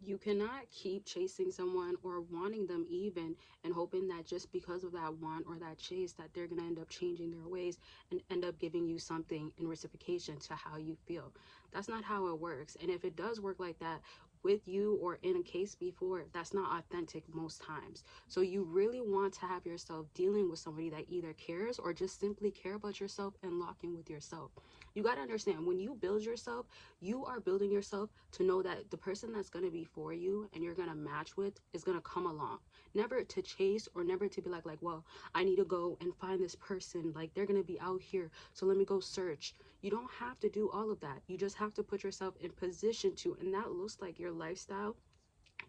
You cannot keep chasing someone or wanting them even and hoping that just because of that want or that chase that they're going to end up changing their ways and end up giving you something in reciprocation to how you feel. That's not how it works. And if it does work like that with you or in a case before, that's not authentic most times. So you really want to have yourself dealing with somebody that either cares or just simply care about yourself and lock in with yourself. You got to understand, when you build yourself, you are building yourself to know that the person that's going to be for you and you're going to match with is going to come along. Never to chase or never to be like, well, I need to go and find this person. Like, they're going to be out here, so let me go search. You don't have to do all of that. You just have to put yourself in position to, and that looks like your lifestyle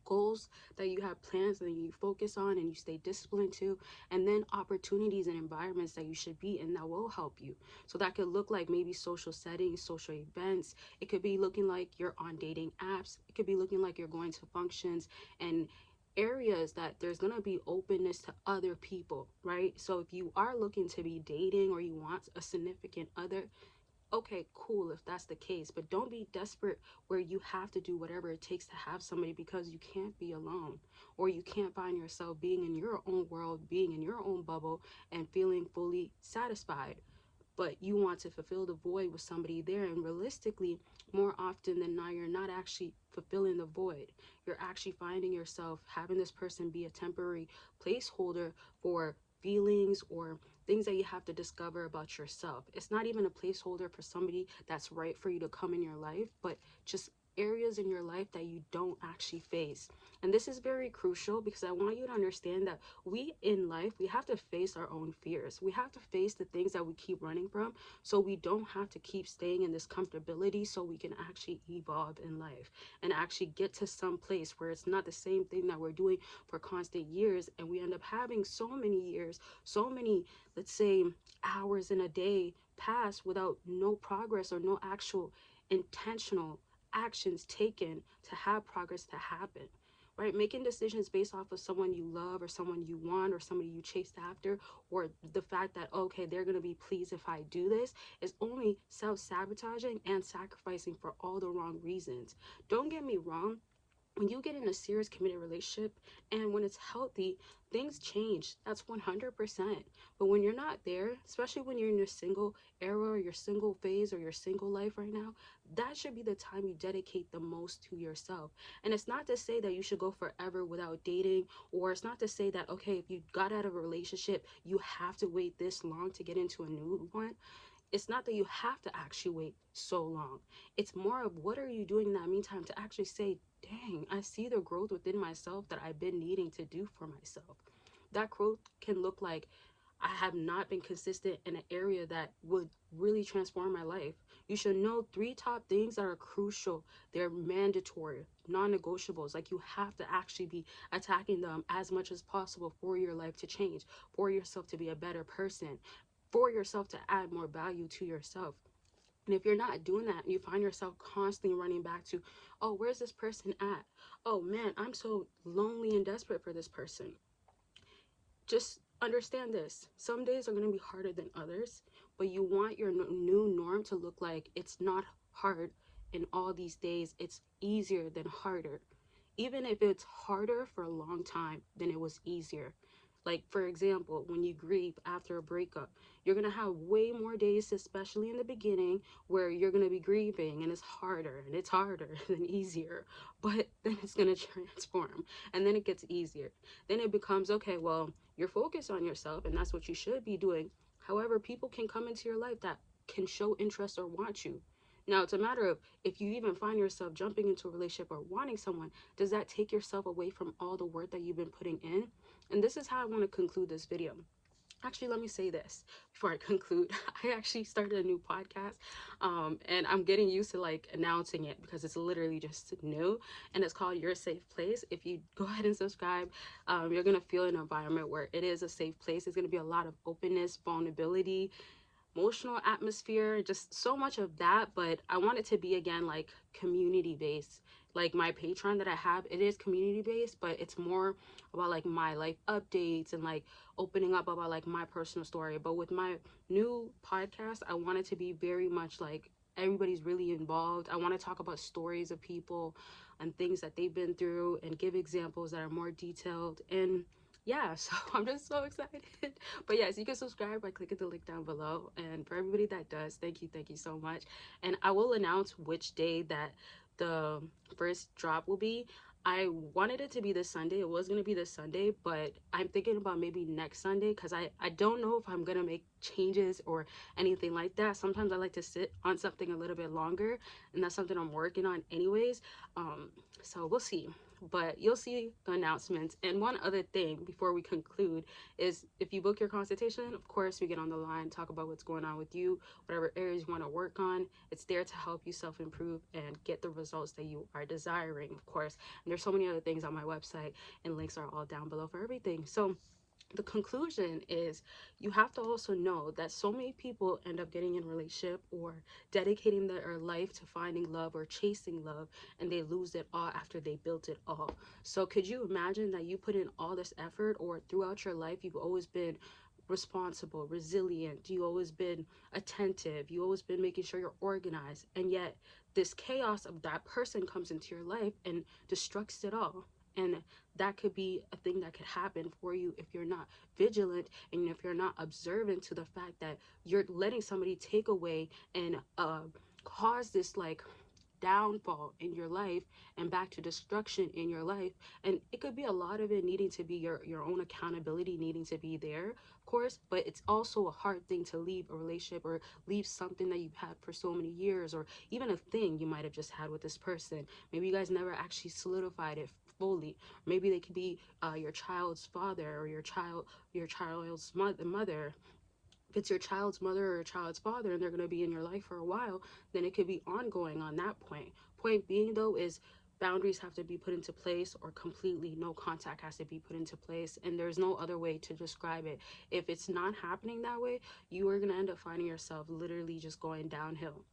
goals that you have, plans that you focus on and you stay disciplined to, and then opportunities and environments that you should be in that will help you. So that could look like maybe social settings, social events. It could be looking like you're on dating apps. It could be looking like you're going to functions and areas that there's going to be openness to other people, right? So if you are looking to be dating or you want a significant other, okay, cool if that's the case, but don't be desperate where you have to do whatever it takes to have somebody, because you can't be alone, or you can't find yourself being in your own world, being in your own bubble and feeling fully satisfied. But you want to fulfill the void with somebody there, and realistically, more often than not, you're not actually fulfilling the void. You're actually finding yourself having this person be a temporary placeholder for feelings or things that you have to discover about yourself. It's not even a placeholder for somebody that's right for you to come in your life, but just areas in your life that you don't actually face. And this is very crucial because I want you to understand that we in life, we have to face our own fears. We have to face the things that we keep running from, so we don't have to keep staying in this comfortability, so we can actually evolve in life and actually get to some place where it's not the same thing that we're doing for constant years, and we end up having so many years, so many, let's say, hours in a day pass without no progress or no actual intentional actions taken to have progress to happen, right? Making decisions based off of someone you love or someone you want or somebody you chased after, or the fact that, okay, they're going to be pleased if I do this, is only self-sabotaging and sacrificing for all the wrong reasons. Don't get me wrong, when you get in a serious committed relationship and when it's healthy, things change. That's 100%. But when you're not there, especially when you're in your single era or your single phase or your single life right now, that should be the time you dedicate the most to yourself. And it's not to say that you should go forever without dating, or it's not to say that, okay, if you got out of a relationship, you have to wait this long to get into a new one. It's not that you have to actually wait so long. It's more of what are you doing in that meantime to actually say, dang, I see the growth within myself that I've been needing to do for myself. That growth can look like I have not been consistent in an area that would really transform my life. You should know 3 top things that are crucial. They're mandatory, non-negotiables. Like, you have to actually be attacking them as much as possible for your life to change, for yourself to be a better person, for yourself to add more value to yourself. And if you're not doing that, you find yourself constantly running back to, oh, where's this person at? Oh man, I'm so lonely and desperate for this person. Just understand this. Some days are going to be harder than others, but you want your new norm to look like it's not hard in all these days. It's easier than harder. Even if it's harder for a long time, then it was easier. Like, for example, when you grieve after a breakup, you're going to have way more days, especially in the beginning, where you're going to be grieving and it's harder than easier. But then it's going to transform and then it gets easier. Then it becomes, okay, well, you're focused on yourself and that's what you should be doing. However, people can come into your life that can show interest or want you. Now, it's a matter of, if you even find yourself jumping into a relationship or wanting someone, does that take yourself away from all the work that you've been putting in? And this is how I want to conclude this video. Actually, let me say this before I conclude. I actually started a new podcast, and I'm getting used to like announcing it because it's literally just new, and it's called Your Safe Place. If you go ahead and subscribe, you're gonna feel an environment where it is a safe place. It's gonna be a lot of openness, vulnerability, emotional atmosphere, just so much of that. But I want it to be, again, like community based. Like my Patreon that I have, it is community based, but it's more about like my life updates and like opening up about like my personal story. But with my new podcast, I want it to be very much like everybody's really involved. I want to talk about stories of people and things that they've been through and give examples that are more detailed. And yeah, so I'm just so excited. But yes, you can subscribe by clicking the link down below. And for everybody that does, thank you so much. And I will announce which day that the first drop will be. I wanted it to be this Sunday. It was going to be this Sunday, but I'm thinking about maybe next Sunday, because I don't know if I'm going to make changes or anything like that. Sometimes I like to sit on something a little bit longer, and that's something I'm working on anyways. So we'll see, but you'll see the announcements. And one other thing before we conclude is, if you book your consultation, of course we get on the line, talk about what's going on with you, whatever areas you want to work on. It's there to help you self-improve and get the results that you are desiring, of course. And there's so many other things on my website, and links are all down below for everything. So the conclusion is, you have to also know that so many people end up getting in a relationship or dedicating their life to finding love or chasing love, and they lose it all after they built it all. So could you imagine that you put in all this effort, or throughout your life you've always been responsible, resilient, you always been attentive, you always been making sure you're organized, and yet this chaos of that person comes into your life and destructs it all. And that could be a thing that could happen for you if you're not vigilant, and if you're not observant to the fact that you're letting somebody take away and cause this like downfall in your life and back to destruction in your life. And it could be a lot of it needing to be your own accountability needing to be there, of course, but it's also a hard thing to leave a relationship or leave something that you've had for so many years, or even a thing you might have just had with this person. Maybe you guys never actually solidified it fully. Maybe they could be your child's father, or your child's mother. If it's your child's mother or your child's father and they're going to be in your life for a while, then it could be ongoing on that point. Point being though is, boundaries have to be put into place, or completely no contact has to be put into place, and there's no other way to describe it. If it's not happening that way, you are going to end up finding yourself literally just going downhill.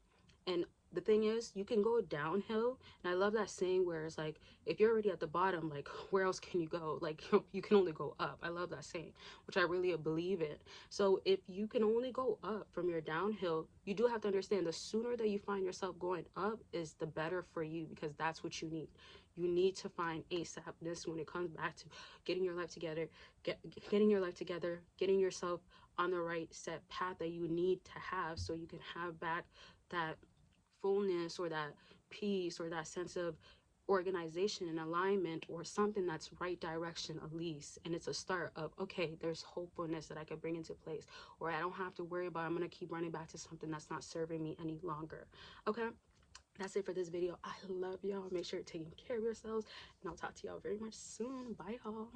And the thing is, you can go downhill. And I love that saying where it's like, if you're already at the bottom, like, where else can you go? Like, you can only go up. I love that saying, which I really believe in. So if you can only go up from your downhill, you do have to understand, the sooner that you find yourself going up is the better for you, because that's what you need. You need to find ASAPness when it comes back to getting your life together, getting your life together, getting yourself on the right set path that you need to have, so you can have back that fullness, or that peace, or that sense of organization and alignment, or something that's right direction at least. And it's a start of, okay, there's hopefulness that I could bring into place, or I don't have to worry about, I'm gonna keep running back to something that's not serving me any longer. Okay, that's it for this video. I love y'all. Make sure you're taking care of yourselves, and I'll talk to y'all very much soon. Bye y'all.